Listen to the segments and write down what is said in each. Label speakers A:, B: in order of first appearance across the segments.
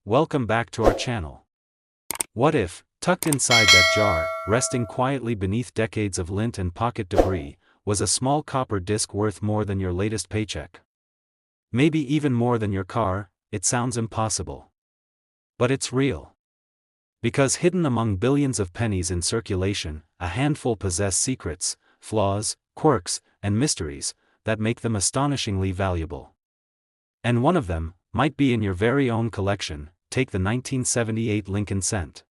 A: Welcome back to our channel. What if, tucked inside that jar, resting quietly beneath decades of lint and pocket debris, was a small copper disc worth more than your latest paycheck? Maybe even more than your car. It sounds impossible. But it's real. Because hidden among billions of pennies in circulation, a handful possess secrets, flaws, quirks, and mysteries that make them astonishingly valuable. And one of them might be in your very own collection. Take the 1978 Lincoln cent.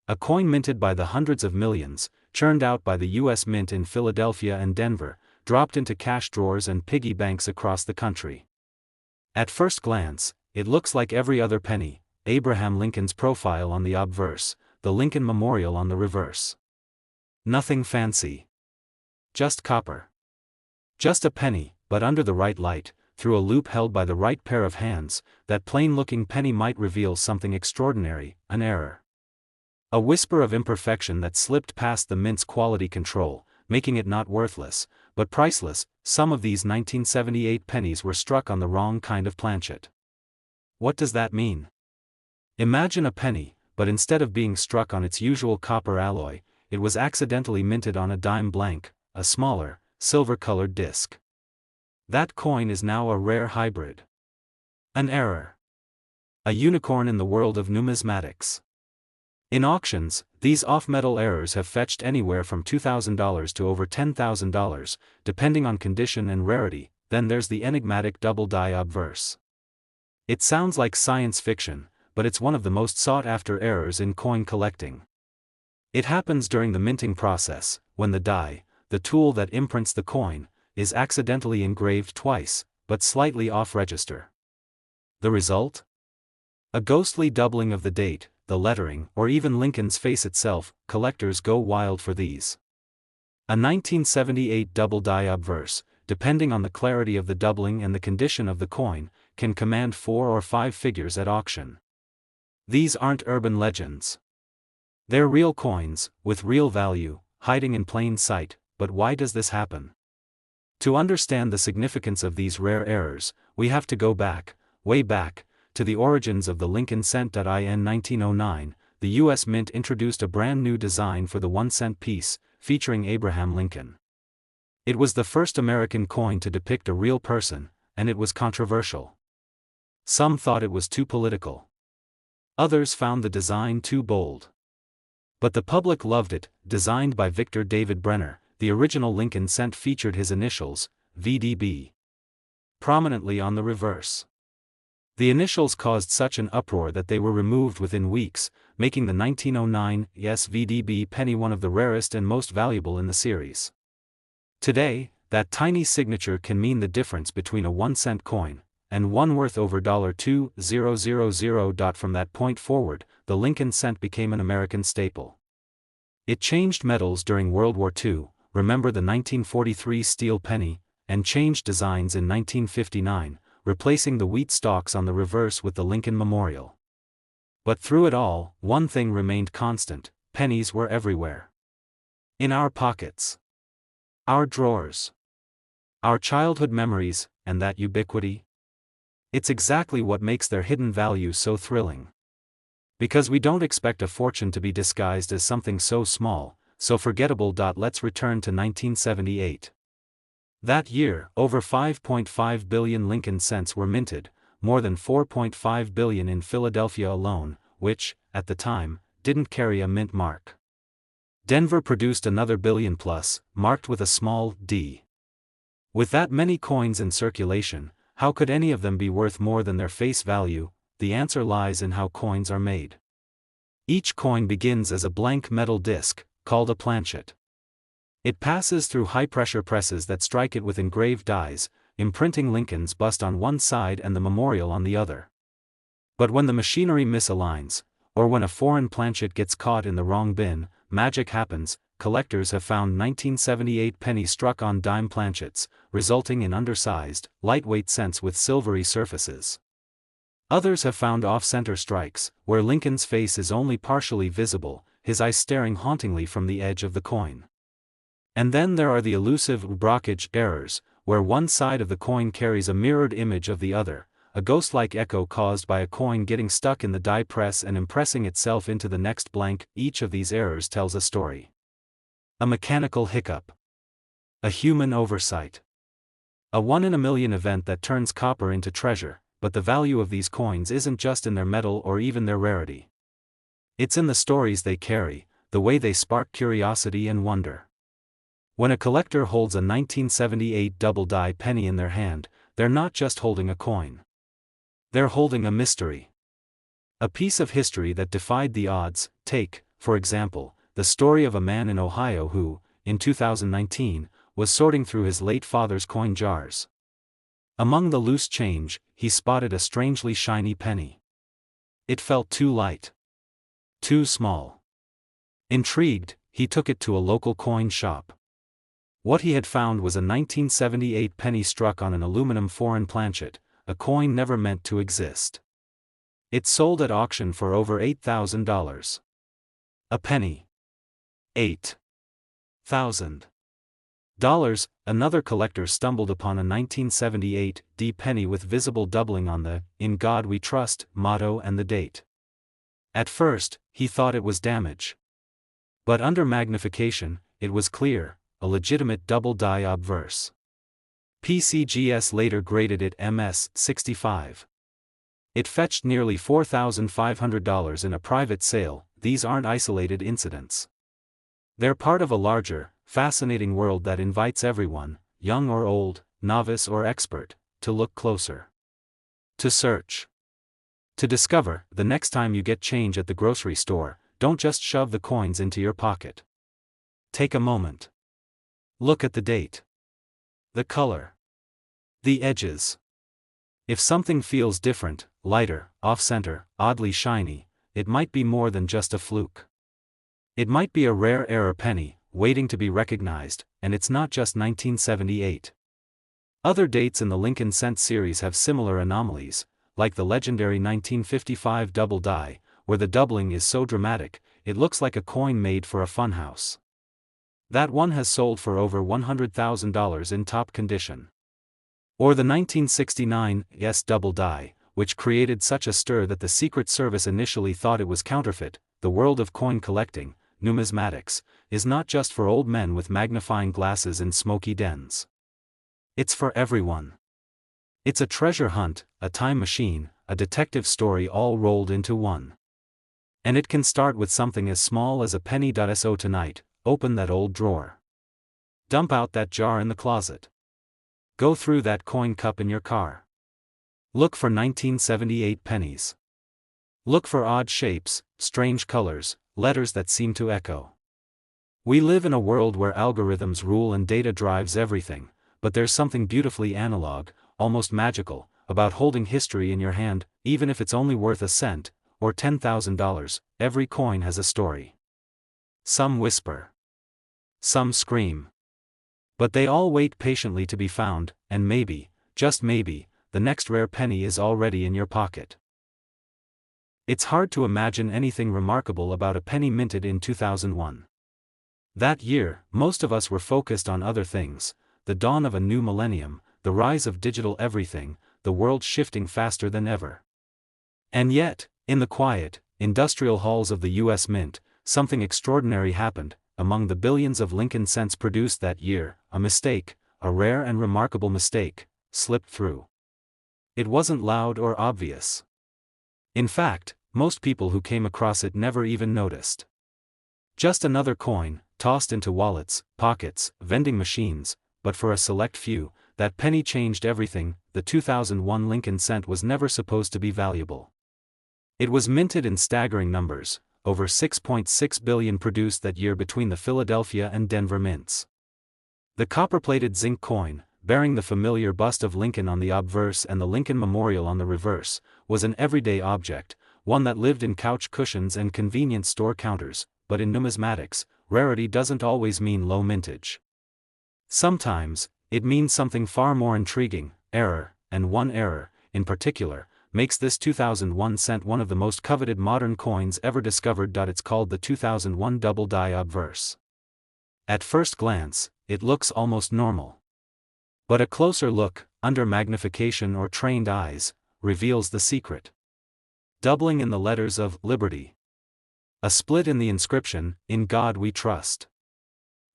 A: A coin minted by the hundreds of millions, churned out by the U.S. Mint in Philadelphia and Denver, dropped into cash drawers and piggy banks across the country. At first glance, it looks like every other penny: Abraham Lincoln's profile on the obverse, the Lincoln Memorial on the reverse. Nothing fancy. Just copper. Just a penny, but under the right light, through a loop held by the right pair of hands, that plain-looking penny might reveal something extraordinary: an error. A whisper of imperfection that slipped past the mint's quality control, making it not worthless, but priceless. Some of these 1978 pennies were struck on the wrong kind of planchet. What does that mean? Imagine a penny, but instead of being struck on its usual copper alloy, it was accidentally minted on a dime blank, a smaller, silver-colored disc. That coin is now a rare hybrid. An error. A unicorn in the world of numismatics. In auctions, these off-metal errors have fetched anywhere from $2,000 to over $10,000, depending on condition and rarity. Then there's the enigmatic double-die obverse. It sounds like science fiction, but it's one of the most sought-after errors in coin collecting. It happens during the minting process, when the die, the tool that imprints the coin, is accidentally engraved twice, but slightly off-register. The result? A ghostly doubling of the date, the lettering, or even Lincoln's face itself. Collectors go wild for these. A 1978 double-die obverse, depending on the clarity of the doubling and the condition of the coin, can command 4 or 5 figures at auction. These aren't urban legends. They're real coins, with real value, hiding in plain sight. But why does this happen? To understand the significance of these rare errors, we have to go back, way back, to the origins of the Lincoln cent. In 1909, the U.S. Mint introduced a brand new design for the 1-cent piece, featuring Abraham Lincoln. It was the first American coin to depict a real person, and it was controversial. Some thought it was too political. Others found the design too bold. But the public loved it. Designed by Victor David Brenner, the original Lincoln cent featured his initials, VDB, prominently on the reverse. The initials caused such an uproar that they were removed within weeks, making the 1909 VDB penny one of the rarest and most valuable in the series. Today, that tiny signature can mean the difference between a 1-cent coin and one worth over $2,000. From that point forward, the Lincoln cent became an American staple. It changed metals during World War II. Remember the 1943 steel penny, and changed designs in 1959, replacing the wheat stalks on the reverse with the Lincoln Memorial. But through it all, one thing remained constant: pennies were everywhere. In our pockets. Our drawers. Our childhood memories, and that ubiquity? It's exactly what makes their hidden value so thrilling. Because we don't expect a fortune to be disguised as something so small, so forgettable. Let's return to 1978. That year, over 5.5 billion Lincoln cents were minted, more than 4.5 billion in Philadelphia alone, which, at the time, didn't carry a mint mark. Denver produced another billion plus, marked with a small d. With that many coins in circulation, how could any of them be worth more than their face value? The answer lies in how coins are made. Each coin begins as a blank metal disc, called a planchet. It passes through high-pressure presses that strike it with engraved dies, imprinting Lincoln's bust on one side and the memorial on the other. But when the machinery misaligns, or when a foreign planchet gets caught in the wrong bin, magic happens. Collectors have found 1978 pennies struck on dime planchets, resulting in undersized, lightweight cents with silvery surfaces. Others have found off-center strikes, where Lincoln's face is only partially visible, his eyes staring hauntingly from the edge of the coin. And then there are the elusive blockage errors, where one side of the coin carries a mirrored image of the other, a ghost-like echo caused by a coin getting stuck in the die press and impressing itself into the next blank. Each of these errors tells a story. A mechanical hiccup. A human oversight. A one-in-a-million event that turns copper into treasure, but the value of these coins isn't just in their metal or even their rarity. It's in the stories they carry, the way they spark curiosity and wonder. When a collector holds a 1978 double-die penny in their hand, they're not just holding a coin. They're holding a mystery. A piece of history that defied the odds. Take, for example, the story of a man in Ohio who, in 2019, was sorting through his late father's coin jars. Among the loose change, he spotted a strangely shiny penny. It felt too light. Too small. Intrigued, he took it to a local coin shop. What he had found was a 1978 penny struck on an aluminum foreign planchet, a coin never meant to exist. It sold at auction for over $8,000. A penny. $8,000. Another collector stumbled upon a 1978 D penny with visible doubling on the "In God We Trust" motto and the date. At first, he thought it was damage. But under magnification, it was clear, a legitimate double-die obverse. PCGS later graded it MS-65. It fetched nearly $4,500 in a private sale. These aren't isolated incidents. They're part of a larger, fascinating world that invites everyone, young or old, novice or expert, to look closer. To search. To discover. The next time you get change at the grocery store, don't just shove the coins into your pocket. Take a moment. Look at the date. The color. The edges. If something feels different, lighter, off-center, oddly shiny, it might be more than just a fluke. It might be a rare error penny, waiting to be recognized, and it's not just 1978. Other dates in the Lincoln Cent series have similar anomalies, like the legendary 1955 double die, where the doubling is so dramatic, it looks like a coin made for a funhouse. That one has sold for over $100,000 in top condition. Or the 1969 Yes double die, which created such a stir that the Secret Service initially thought it was counterfeit. The world of coin collecting, numismatics, is not just for old men with magnifying glasses in smoky dens. It's for everyone. It's a treasure hunt, a time machine, a detective story all rolled into one. And it can start with something as small as a penny. So tonight, open that old drawer. Dump out that jar in the closet. Go through that coin cup in your car. Look for 1978 pennies. Look for odd shapes, strange colors, letters that seem to echo. We live in a world where algorithms rule and data drives everything, but there's something beautifully analog, almost magical, about holding history in your hand, even if it's only worth a cent, or $10,000. Every coin has a story. Some whisper. Some scream. But they all wait patiently to be found, and maybe, just maybe, the next rare penny is already in your pocket. It's hard to imagine anything remarkable about a penny minted in 2001. That year, most of us were focused on other things: the dawn of a new millennium, the rise of digital everything, the world shifting faster than ever. And yet, in the quiet, industrial halls of the U.S. Mint, something extraordinary happened. Among the billions of Lincoln Cents produced that year, a mistake, a rare and remarkable mistake, slipped through. It wasn't loud or obvious. In fact, most people who came across it never even noticed. Just another coin, tossed into wallets, pockets, vending machines, but for a select few, that penny changed everything. The 2001 Lincoln Cent was never supposed to be valuable. It was minted in staggering numbers, over 6.6 billion produced that year between the Philadelphia and Denver mints. The copper-plated zinc coin, bearing the familiar bust of Lincoln on the obverse and the Lincoln Memorial on the reverse, was an everyday object, one that lived in couch cushions and convenience store counters. But in numismatics, rarity doesn't always mean low mintage. Sometimes, it means something far more intriguing: error, and one error, in particular, makes this 2001 cent one of the most coveted modern coins ever discovered. It's called the 2001 double die obverse. At first glance, it looks almost normal. But a closer look, under magnification or trained eyes, reveals the secret. Doubling in the letters of liberty. A split in the inscription, "In God We Trust."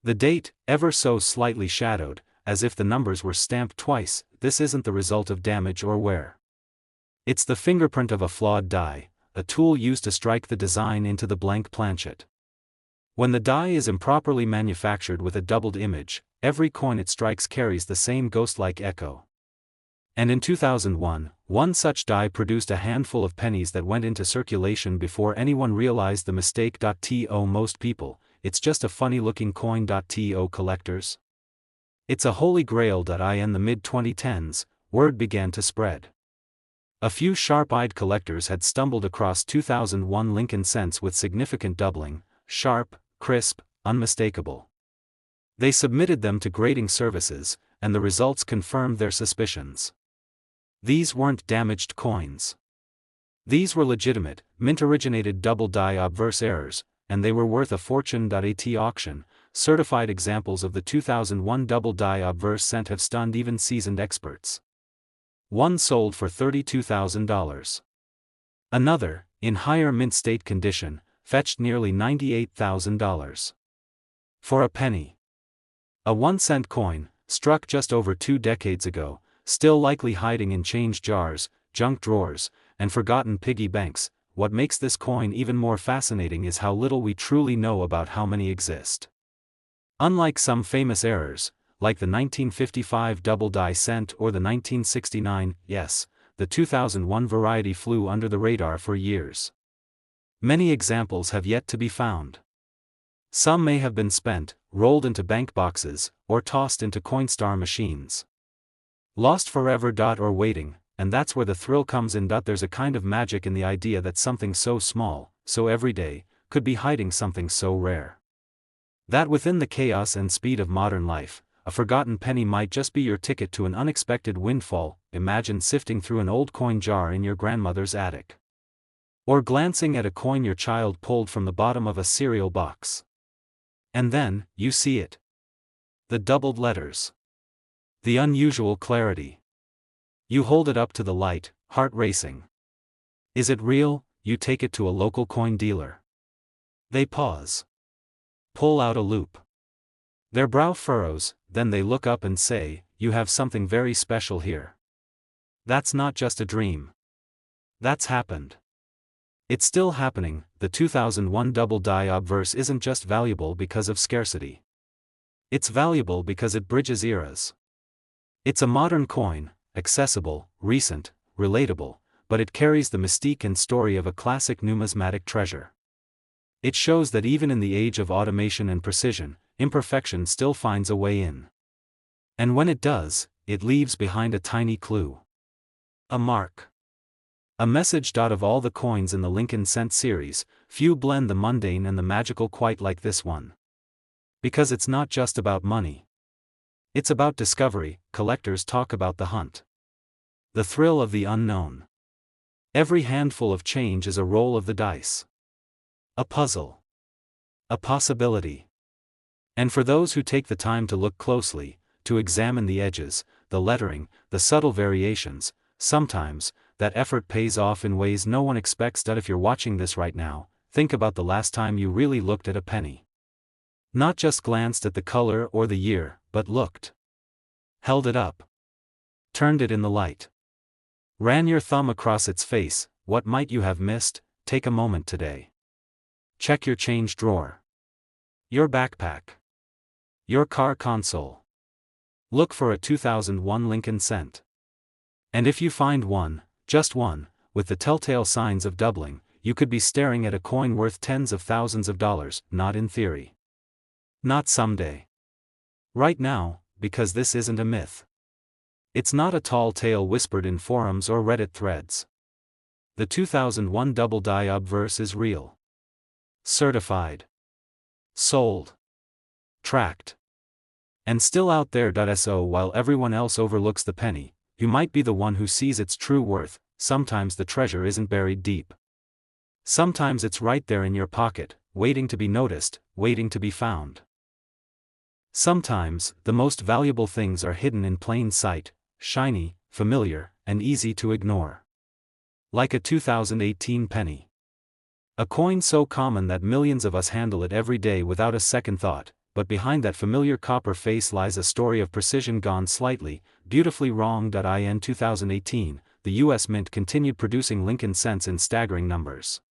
A: The date, ever so slightly shadowed, as if the numbers were stamped twice. This isn't the result of damage or wear. It's the fingerprint of a flawed die, a tool used to strike the design into the blank planchet. When the die is improperly manufactured with a doubled image, every coin it strikes carries the same ghost-like echo. And in 2001, one such die produced a handful of pennies that went into circulation before anyone realized the mistake. To most people, it's just a funny-looking coin. To collectors, it's a holy grail. In the mid-2010s, word began to spread. A few sharp-eyed collectors had stumbled across 2001 Lincoln cents with significant doubling, sharp, crisp, unmistakable. They submitted them to grading services, and the results confirmed their suspicions. These weren't damaged coins. These were legitimate, mint-originated double die obverse errors, and they were worth a fortune. At auction, certified examples of the 2001 double die obverse cent have stunned even seasoned experts. One sold for $32,000. Another, in higher mint state condition, fetched nearly $98,000. For a penny. A 1-cent coin, struck just over 2 decades ago, still likely hiding in change jars, junk drawers, and forgotten piggy banks. What makes this coin even more fascinating is how little we truly know about how many exist. Unlike some famous errors, like the 1955 double die cent or the 1969, yes, the 2001 variety flew under the radar for years. Many examples have yet to be found. Some may have been spent, rolled into bank boxes, or tossed into Coinstar machines. Lost forever. Or waiting, and that's where the thrill comes in. There's a kind of magic in the idea that something so small, so everyday, could be hiding something so rare. That within the chaos and speed of modern life, a forgotten penny might just be your ticket to an unexpected windfall. Imagine sifting through an old coin jar in your grandmother's attic. Or glancing at a coin your child pulled from the bottom of a cereal box. And then, you see it. The doubled letters. The unusual clarity. You hold it up to the light, heart racing. Is it real? You take it to a local coin dealer. They pause. Pull out a loop. Their brow furrows, then they look up and say, "You have something very special here. That's not just a dream. That's happened." It's still happening. The 2001 double die obverse isn't just valuable because of scarcity. It's valuable because it bridges eras. It's a modern coin, accessible, recent, relatable, but it carries the mystique and story of a classic numismatic treasure. It shows that even in the age of automation and precision, imperfection still finds a way in. And when it does, it leaves behind a tiny clue. A mark. A message. Of all the coins in the Lincoln cent series, few blend the mundane and the magical quite like this one. Because it's not just about money. It's about discovery. Collectors talk about the hunt. The thrill of the unknown. Every handful of change is a roll of the dice. A puzzle. A possibility. And for those who take the time to look closely, to examine the edges, the lettering, the subtle variations, sometimes, that effort pays off in ways no one expects. If you're watching this right now, think about the last time you really looked at a penny. Not just glanced at the color or the year, but looked. Held it up. Turned it in the light. Ran your thumb across its face. What might you have missed? Take a moment today. Check your change drawer. Your backpack. Your car console. Look for a 2001 Lincoln cent. And if you find one, just one, with the telltale signs of doubling, you could be staring at a coin worth tens of thousands of dollars. Not in theory. Not someday. Right now, because this isn't a myth. It's not a tall tale whispered in forums or Reddit threads. The 2001 double die obverse is real. Certified. Sold. Tracked. And still out there. So while everyone else overlooks the penny, you might be the one who sees its true worth. Sometimes the treasure isn't buried deep. Sometimes it's right there in your pocket, waiting to be noticed, waiting to be found. Sometimes, the most valuable things are hidden in plain sight, shiny, familiar, and easy to ignore. Like a 2018 penny. A coin so common that millions of us handle it every day without a second thought, but behind that familiar copper face lies a story of precision gone slightly, beautifully wrong. In 2018, the U.S. Mint continued producing Lincoln cents in staggering numbers.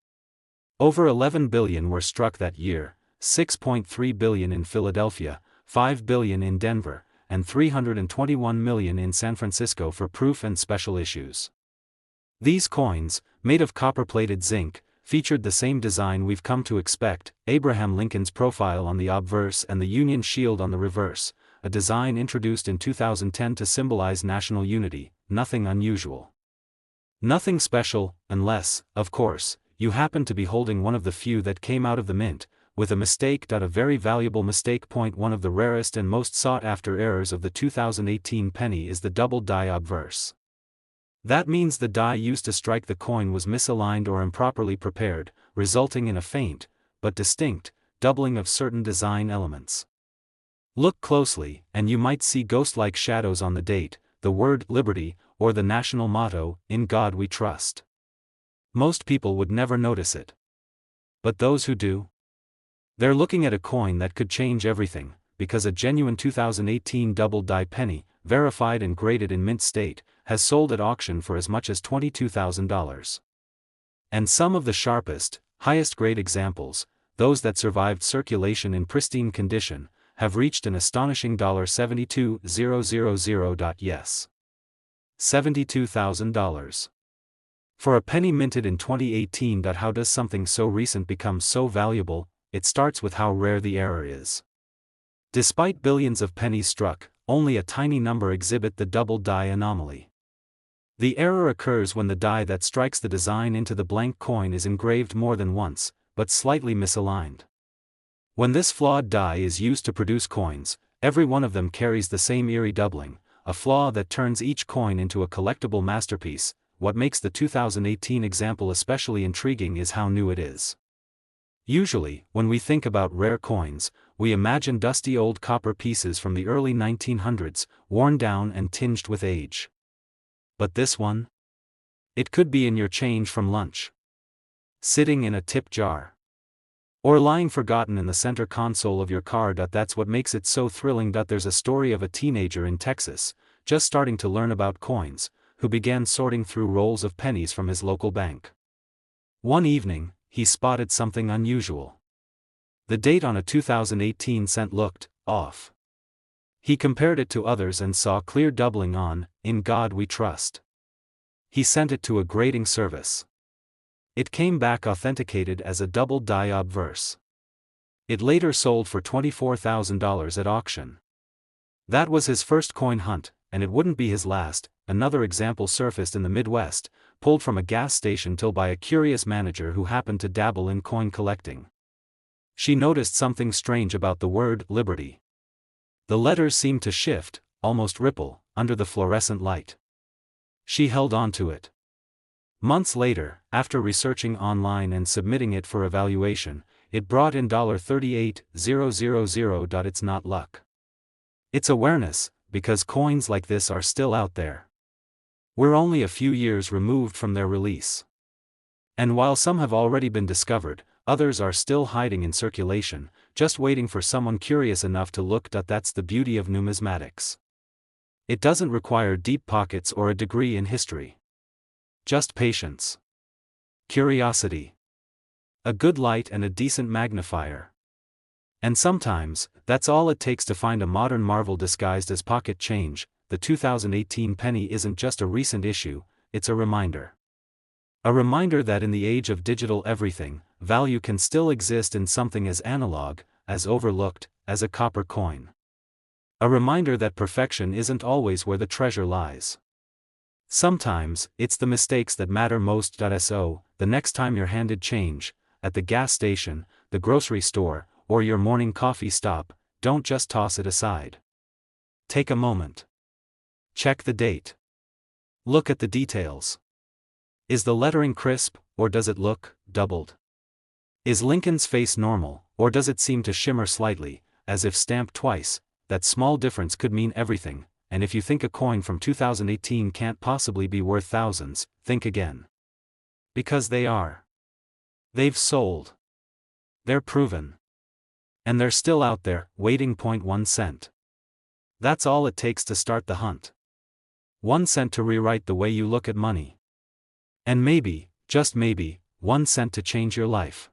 A: Over 11 billion were struck that year, 6.3 billion in Philadelphia, 5 billion in Denver, and 321 million in San Francisco for proof and special issues. These coins, made of copper-plated zinc, featured the same design we've come to expect: Abraham Lincoln's profile on the obverse and the Union Shield on the reverse, a design introduced in 2010 to symbolize national unity. Nothing unusual. Nothing special, unless, of course, you happen to be holding one of the few that came out of the mint, with a mistake. A very valuable mistake. One of the rarest and most sought-after errors of the 2018 penny is the double die obverse. That means the die used to strike the coin was misaligned or improperly prepared, resulting in a faint, but distinct, doubling of certain design elements. Look closely, and you might see ghost-like shadows on the date, the word liberty, or the national motto, "In God We Trust." Most people would never notice it. But those who do? They're looking at a coin that could change everything, because a genuine 2018 double die penny, verified and graded in mint state, has sold at auction for as much as $22,000. And some of the sharpest, highest grade examples, those that survived circulation in pristine condition, have reached an astonishing $72,000. Yes. $72,000. For a penny minted in 2018. How does something so recent become so valuable? It starts with how rare the error is. Despite billions of pennies struck, only a tiny number exhibit the double die anomaly. The error occurs when the die that strikes the design into the blank coin is engraved more than once, but slightly misaligned. When this flawed die is used to produce coins, every one of them carries the same eerie doubling, a flaw that turns each coin into a collectible masterpiece. What makes the 2018 example especially intriguing is how new it is. Usually, when we think about rare coins, we imagine dusty old copper pieces from the early 1900s, worn down and tinged with age. But this one? It could be in your change from lunch, sitting in a tip jar, or lying forgotten in the center console of your car. That's what makes it so thrilling. There's a story of a teenager in Texas, just starting to learn about coins, who began sorting through rolls of pennies from his local bank. One evening, he spotted something unusual. The date on a 2018 cent looked off. He compared it to others and saw clear doubling on "In God We Trust." He sent it to a grading service. It came back authenticated as a double die obverse. It later sold for $24,000 at auction. That was his first coin hunt, and it wouldn't be his last. Another example surfaced in the Midwest, pulled from a gas station till by a curious manager who happened to dabble in coin collecting. She noticed something strange about the word liberty. The letters seemed to shift, almost ripple, under the fluorescent light. She held on to it. Months later, after researching online and submitting it for evaluation, it brought in $38,000. It's not luck. It's awareness, because coins like this are still out there. We're only a few years removed from their release. And while some have already been discovered, others are still hiding in circulation, just waiting for someone curious enough to look. That's the beauty of numismatics. It doesn't require deep pockets or a degree in history. Just patience, curiosity, a good light and a decent magnifier. And sometimes, that's all it takes to find a modern marvel disguised as pocket change. The 2018 penny isn't just a recent issue, it's a reminder. A reminder that in the age of digital everything, value can still exist in something as analog, as overlooked, as a copper coin. A reminder that perfection isn't always where the treasure lies. Sometimes, it's the mistakes that matter most. So, the next time you're handed change, at the gas station, the grocery store, or your morning coffee stop, don't just toss it aside. Take a moment. Check the date. Look at the details. Is the lettering crisp, or does it look doubled? Is Lincoln's face normal, or does it seem to shimmer slightly, as if stamped twice? That small difference could mean everything, and if you think a coin from 2018 can't possibly be worth thousands, think again. Because they are. They've sold. They're proven. And they're still out there, waiting. 1 cent. That's all it takes to start the hunt. 1 cent to rewrite the way you look at money. And maybe, just maybe, 1 cent to change your life.